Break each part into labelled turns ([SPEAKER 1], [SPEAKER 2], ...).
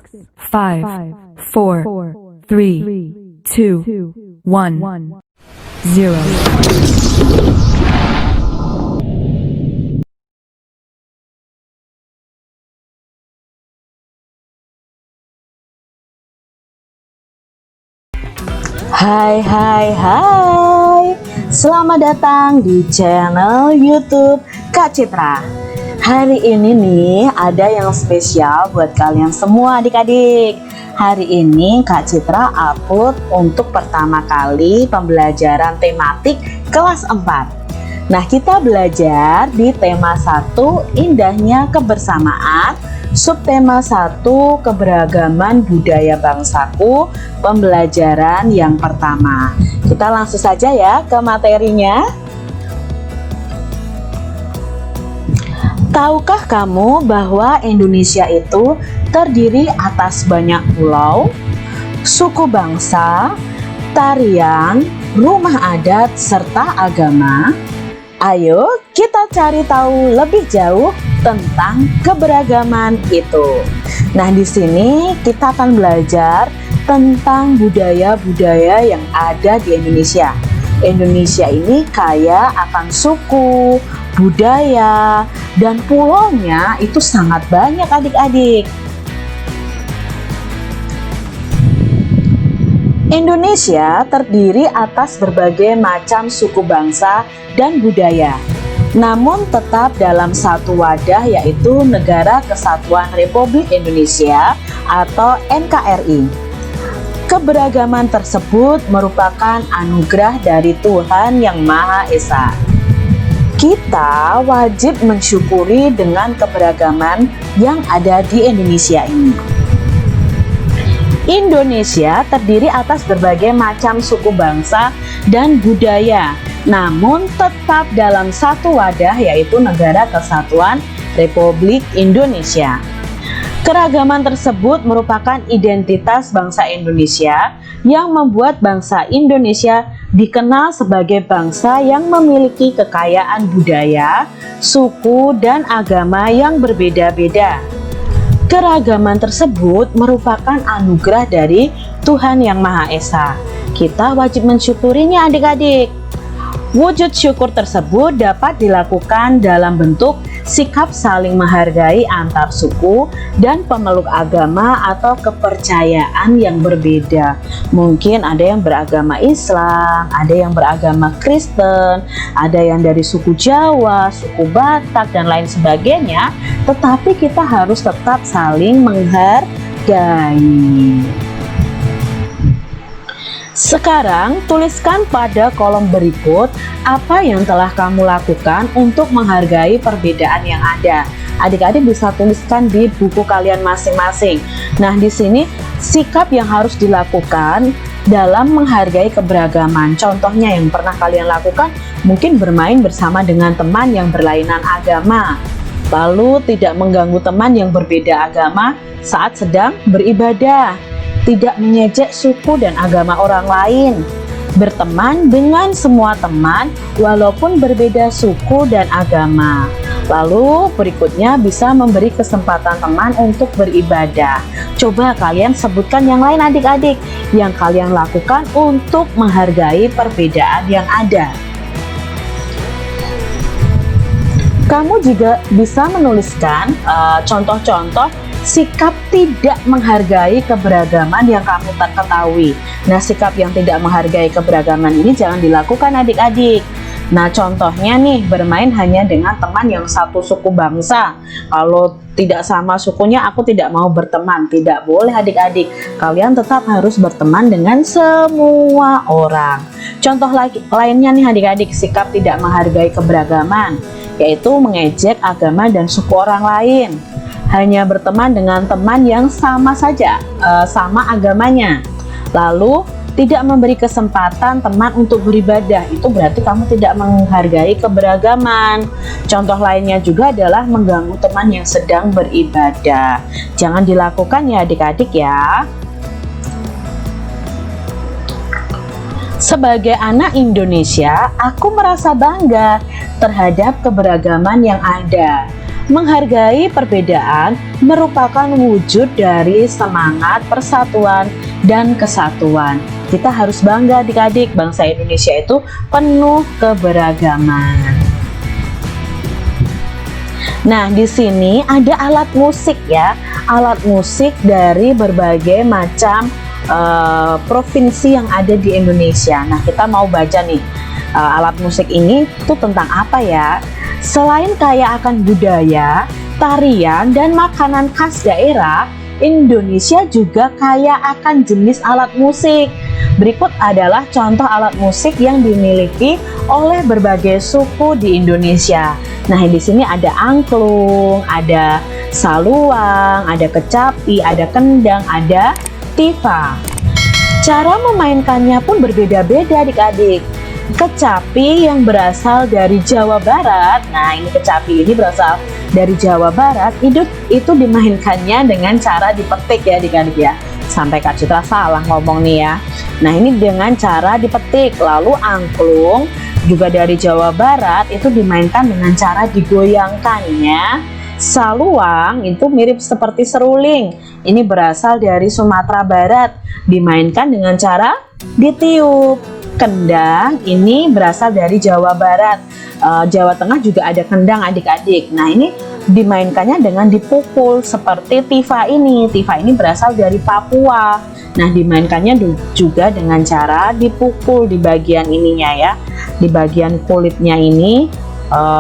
[SPEAKER 1] 5, 4, 3, 2, 1, 0.
[SPEAKER 2] Hai hai hai, selamat datang di channel YouTube Kak Citra. Hari ini nih ada yang spesial buat kalian semua adik-adik. Hari ini Kak Citra upload untuk pertama kali pembelajaran tematik kelas 4. Nah, kita belajar di tema 1 indahnya kebersamaan, subtema 1 keberagaman budaya bangsaku, pembelajaran yang pertama. Kita langsung saja ya ke materinya. Tahukah kamu bahwa Indonesia itu terdiri atas banyak pulau, suku bangsa, tarian, rumah adat, serta agama? Ayo kita cari tahu lebih jauh tentang keberagaman itu. Nah, di sini kita akan belajar tentang budaya-budaya yang ada di Indonesia. Indonesia ini kaya akan suku, budaya, dan pulaunya itu sangat banyak adik-adik. Indonesia terdiri atas berbagai macam suku bangsa dan budaya, namun tetap dalam satu wadah, yaitu Negara Kesatuan Republik Indonesia atau NKRI. Keberagaman tersebut merupakan anugerah dari Tuhan Yang Maha Esa. Kita wajib mensyukuri dengan keberagaman yang ada di Indonesia ini. Indonesia terdiri atas berbagai macam suku bangsa dan budaya, namun tetap dalam satu wadah, yaitu Negara Kesatuan Republik Indonesia. Keragaman tersebut merupakan identitas bangsa Indonesia yang membuat bangsa Indonesia dikenal sebagai bangsa yang memiliki kekayaan budaya, suku, dan agama yang berbeda-beda. Keragaman tersebut merupakan anugerah dari Tuhan Yang Maha Esa. Kita wajib mensyukurinya adik-adik. Wujud syukur tersebut dapat dilakukan dalam bentuk sikap saling menghargai antar suku dan pemeluk agama atau kepercayaan yang berbeda. Mungkin ada yang beragama Islam, ada yang beragama Kristen, ada yang dari suku Jawa, suku Batak, dan lain sebagainya. Tetapi kita harus tetap saling menghargai. Sekarang tuliskan pada kolom berikut apa yang telah kamu lakukan untuk menghargai perbedaan yang ada. Adik-adik bisa tuliskan di buku kalian masing-masing. Nah, di sini sikap yang harus dilakukan dalam menghargai keberagaman. Contohnya yang pernah kalian lakukan mungkin bermain bersama dengan teman yang berlainan agama, lalu tidak mengganggu teman yang berbeda agama saat sedang beribadah, tidak mengejek suku dan agama orang lain, berteman dengan semua teman walaupun berbeda suku dan agama. Lalu berikutnya bisa memberi kesempatan teman untuk beribadah. Coba kalian sebutkan yang lain adik-adik yang kalian lakukan untuk menghargai perbedaan yang ada. Kamu juga bisa menuliskan contoh-contoh sikap tidak menghargai keberagaman yang kamu tak ketahui. Nah, sikap yang tidak menghargai keberagaman ini jangan dilakukan adik-adik. Nah, contohnya nih, bermain hanya dengan teman yang satu suku bangsa. Kalau tidak sama sukunya, aku tidak mau berteman. Tidak boleh adik-adik. Kalian tetap harus berteman dengan semua orang. Contoh lainnya nih adik-adik, sikap tidak menghargai keberagaman, yaitu mengejek agama dan suku orang lain. Hanya berteman dengan teman yang sama saja, sama agamanya. Lalu tidak memberi kesempatan teman untuk beribadah, itu berarti kamu tidak menghargai keberagaman. Contoh lainnya juga adalah mengganggu teman yang sedang beribadah. Jangan dilakukan ya adik-adik ya. Sebagai anak Indonesia, aku merasa bangga terhadap keberagaman yang ada. Menghargai perbedaan merupakan wujud dari semangat persatuan dan kesatuan. Kita harus bangga adik-adik, bangsa Indonesia itu penuh keberagaman. Nah, di sini ada alat musik ya, alat musik dari berbagai macam provinsi yang ada di Indonesia. Nah, kita mau baca nih, alat musik ini tuh tentang apa ya? Selain kaya akan budaya, tarian, dan makanan khas daerah, Indonesia juga kaya akan jenis alat musik. Berikut adalah contoh alat musik yang dimiliki oleh berbagai suku di Indonesia. Nah, di sini ada angklung, ada saluang, ada kecapi, ada kendang, ada tifa. Cara memainkannya pun berbeda-beda adik-adik. Kecapi yang berasal dari Jawa Barat, nah ini kecapi ini berasal dari Jawa Barat, itu dimainkannya dengan cara dipetik ya adik-adik ya. Sampai Kak Citra salah ngomong nih ya. Nah, ini dengan cara dipetik. Lalu angklung juga dari Jawa Barat itu dimainkan dengan cara digoyangkannya. Saluang itu mirip seperti seruling. Ini berasal dari Sumatera Barat, dimainkan dengan cara ditiup. Kendang ini berasal dari Jawa Barat. Jawa Tengah juga ada kendang adik-adik. Nah, ini dimainkannya dengan dipukul seperti tifa ini. Tifa ini berasal dari Papua. Nah, dimainkannya juga dengan cara dipukul di bagian ininya ya. Di bagian kulitnya ini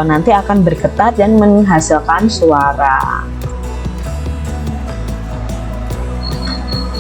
[SPEAKER 2] nanti akan bergetar dan menghasilkan suara.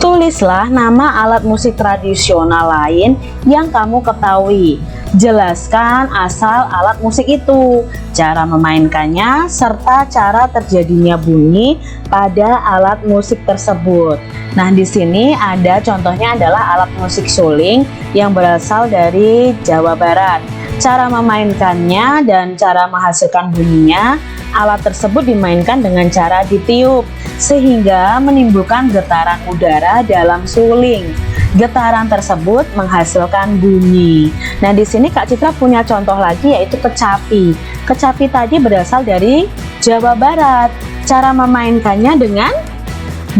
[SPEAKER 2] Tulislah nama alat musik tradisional lain yang kamu ketahui. Jelaskan asal alat musik itu, cara memainkannya, serta cara terjadinya bunyi pada alat musik tersebut. Nah, di sini ada contohnya adalah alat musik suling yang berasal dari Jawa Barat. Cara memainkannya dan cara menghasilkan bunyinya, alat tersebut dimainkan dengan cara ditiup sehingga menimbulkan getaran udara dalam suling. Getaran tersebut menghasilkan bunyi. Nah, di sini Kak Citra punya contoh lagi yaitu kecapi. Kecapi tadi berasal dari Jawa Barat. Cara memainkannya dengan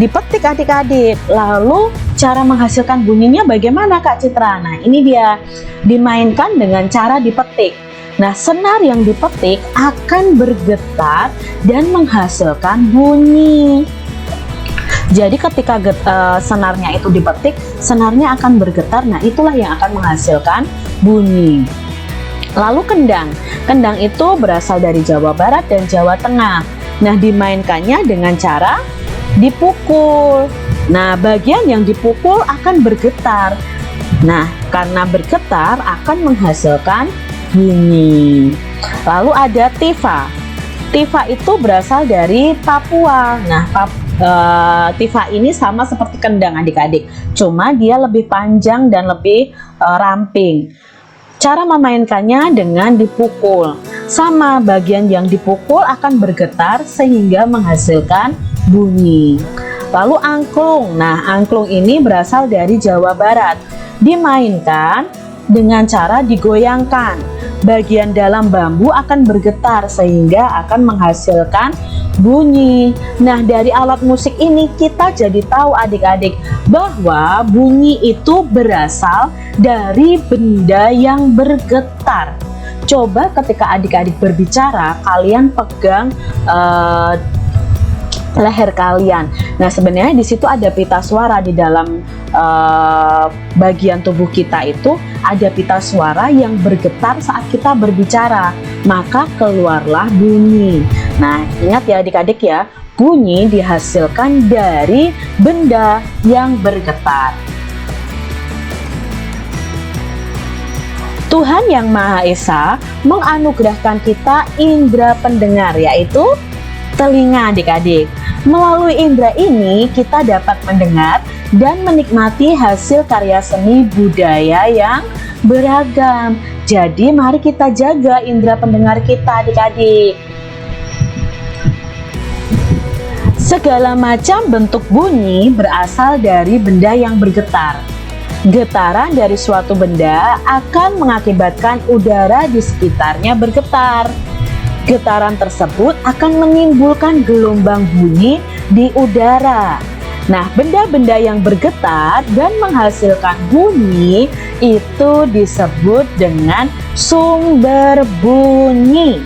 [SPEAKER 2] dipetik adik-adik. Lalu cara menghasilkan bunyinya bagaimana Kak Citra? Nah, ini dia, dimainkan dengan cara dipetik. Nah, senar yang dipetik akan bergetar dan menghasilkan bunyi. Jadi ketika senarnya itu dipetik, senarnya akan bergetar. Nah, itulah yang akan menghasilkan bunyi. Lalu kendang. Kendang itu berasal dari Jawa Barat dan Jawa Tengah. Nah, dimainkannya dengan cara dipukul. Nah, bagian yang dipukul akan bergetar. Nah, karena bergetar akan menghasilkan bunyi. Lalu ada tifa. Tifa itu berasal dari Papua. Nah, tifa ini sama seperti kendang adik-adik, cuma dia lebih panjang dan lebih ramping. Cara memainkannya dengan dipukul. Sama, bagian yang dipukul akan bergetar sehingga menghasilkan bunyi. Lalu angklung. Nah, angklung ini berasal dari Jawa Barat. Dimainkan dengan cara digoyangkan. Bagian dalam bambu akan bergetar sehingga akan menghasilkan bunyi. Nah, dari alat musik ini kita jadi tahu adik-adik bahwa bunyi itu berasal dari benda yang bergetar. Coba ketika adik-adik berbicara, kalian pegang leher kalian. Nah, sebenarnya di situ ada pita suara di dalam bagian tubuh kita itu ada pita suara yang bergetar saat kita berbicara, maka keluarlah bunyi. Nah, ingat ya adik-adik ya, bunyi dihasilkan dari benda yang bergetar. Tuhan Yang Maha Esa menganugerahkan kita indera pendengar, yaitu telinga adik-adik. Melalui indera ini kita dapat mendengar dan menikmati hasil karya seni budaya yang beragam. Jadi mari kita jaga indera pendengar kita adik-adik. Segala macam bentuk bunyi berasal dari benda yang bergetar. Getaran dari suatu benda akan mengakibatkan udara di sekitarnya bergetar. Getaran tersebut akan menimbulkan gelombang bunyi di udara. Nah, benda-benda yang bergetar dan menghasilkan bunyi itu disebut dengan sumber bunyi.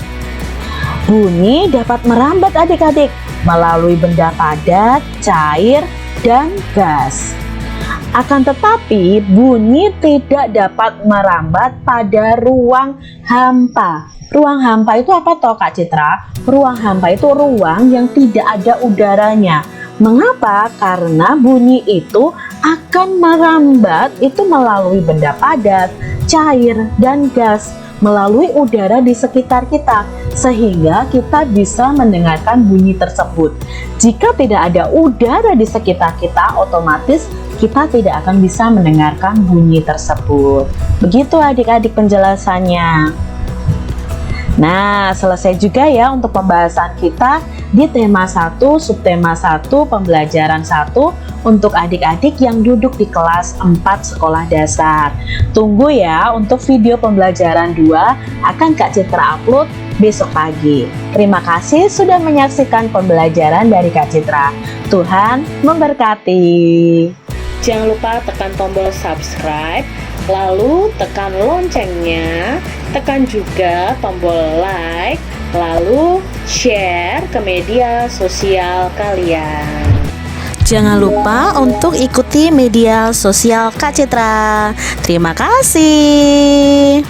[SPEAKER 2] Bunyi dapat merambat adik-adik melalui benda padat, cair, dan gas. Akan tetapi, bunyi tidak dapat merambat pada ruang hampa. Ruang hampa itu apa toh Kak Citra? Ruang hampa itu ruang yang tidak ada udaranya. Mengapa? Karena bunyi itu akan merambat itu melalui benda padat, cair, dan gas, melalui udara di sekitar kita, sehingga kita bisa mendengarkan bunyi tersebut. Jika tidak ada udara di sekitar kita, otomatis kita tidak akan bisa mendengarkan bunyi tersebut. Begitu adik-adik penjelasannya. Nah, selesai juga ya untuk pembahasan kita di tema 1, subtema 1, pembelajaran 1 untuk adik-adik yang duduk di kelas 4 sekolah dasar. Tunggu ya untuk video pembelajaran 2 akan Kak Citra upload besok pagi. Terima kasih sudah menyaksikan pembelajaran dari Kak Citra. Tuhan memberkati. Jangan lupa tekan tombol subscribe, lalu tekan loncengnya, tekan juga tombol like, lalu share ke media sosial kalian.
[SPEAKER 3] Jangan lupa untuk ikuti media sosial Kak Citra. Terima kasih.